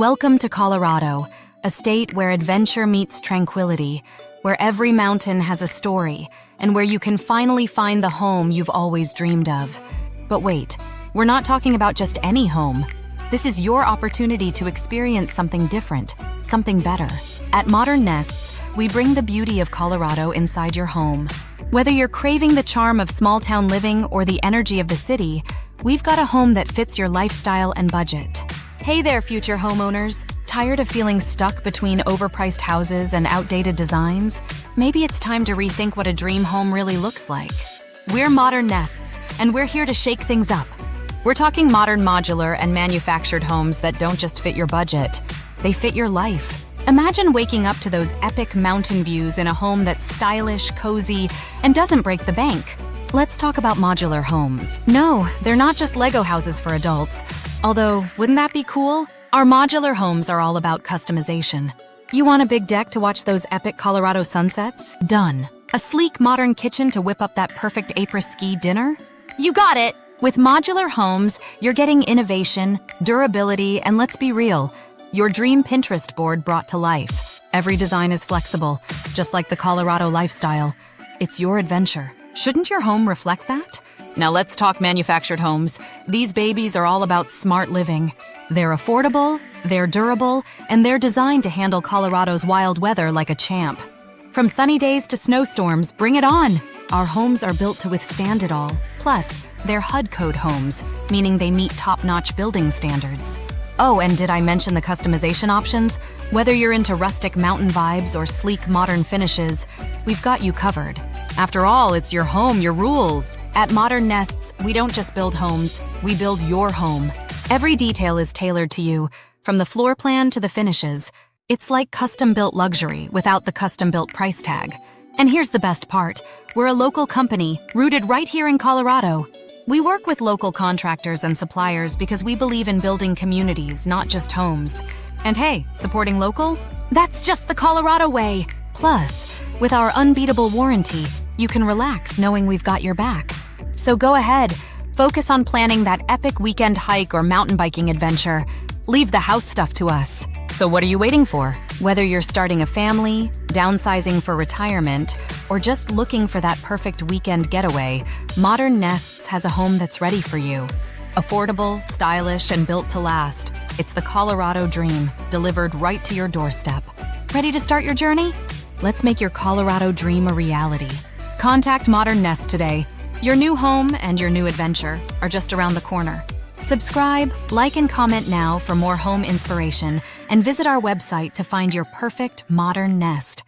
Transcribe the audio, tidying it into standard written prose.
Welcome to Colorado, a state where adventure meets tranquility, where every mountain has a story, and where you can finally find the home you've always dreamed of. But wait, we're not talking about just any home. This is your opportunity to experience something different, something better. At Modern Nests, we bring the beauty of Colorado inside your home. Whether you're craving the charm of small-town living or the energy of the city, we've got a home that fits your lifestyle and budget. Hey there, future homeowners. Tired of feeling stuck between overpriced houses and outdated designs? Maybe it's time to rethink what a dream home really looks like. We're Modern Nests, and we're here to shake things up. We're talking modern modular and manufactured homes that don't just fit your budget, they fit your life. Imagine waking up to those epic mountain views in a home that's stylish, cozy, and doesn't break the bank. Let's talk about modular homes. No, they're not just Lego houses for adults. Although, wouldn't that be cool? Our modular homes are all about customization. You want a big deck to watch those epic Colorado sunsets? Done. A sleek modern kitchen to whip up that perfect après-ski dinner? You got it! With modular homes, you're getting innovation, durability, and let's be real, your dream Pinterest board brought to life. Every design is flexible, just like the Colorado lifestyle. It's your adventure. Shouldn't your home reflect that? Now let's talk manufactured homes. These babies are all about smart living. They're affordable, they're durable, and they're designed to handle Colorado's wild weather like a champ. From sunny days to snowstorms, bring it on! Our homes are built to withstand it all. Plus, they're HUD code homes, meaning they meet top-notch building standards. Oh, and did I mention the customization options? Whether you're into rustic mountain vibes or sleek modern finishes, we've got you covered. After all, it's your home, your rules. At Modern Nests, we don't just build homes, we build your home. Every detail is tailored to you, from the floor plan to the finishes. It's like custom-built luxury without the custom-built price tag. And here's the best part. We're a local company, rooted right here in Colorado. We work with local contractors and suppliers because we believe in building communities, not just homes. And hey, supporting local? That's just the Colorado way. Plus, with our unbeatable warranty, you can relax knowing we've got your back. So go ahead, focus on planning that epic weekend hike or mountain biking adventure. Leave the house stuff to us. So what are you waiting for? Whether you're starting a family, downsizing for retirement, or just looking for that perfect weekend getaway, Modern Nests has a home that's ready for you. Affordable, stylish, and built to last. It's the Colorado dream, delivered right to your doorstep. Ready to start your journey? Let's make your Colorado dream a reality. Contact Modern Nest today. Your new home and your new adventure are just around the corner. Subscribe, like, and comment now for more home inspiration, and visit our website to find your perfect modern nest.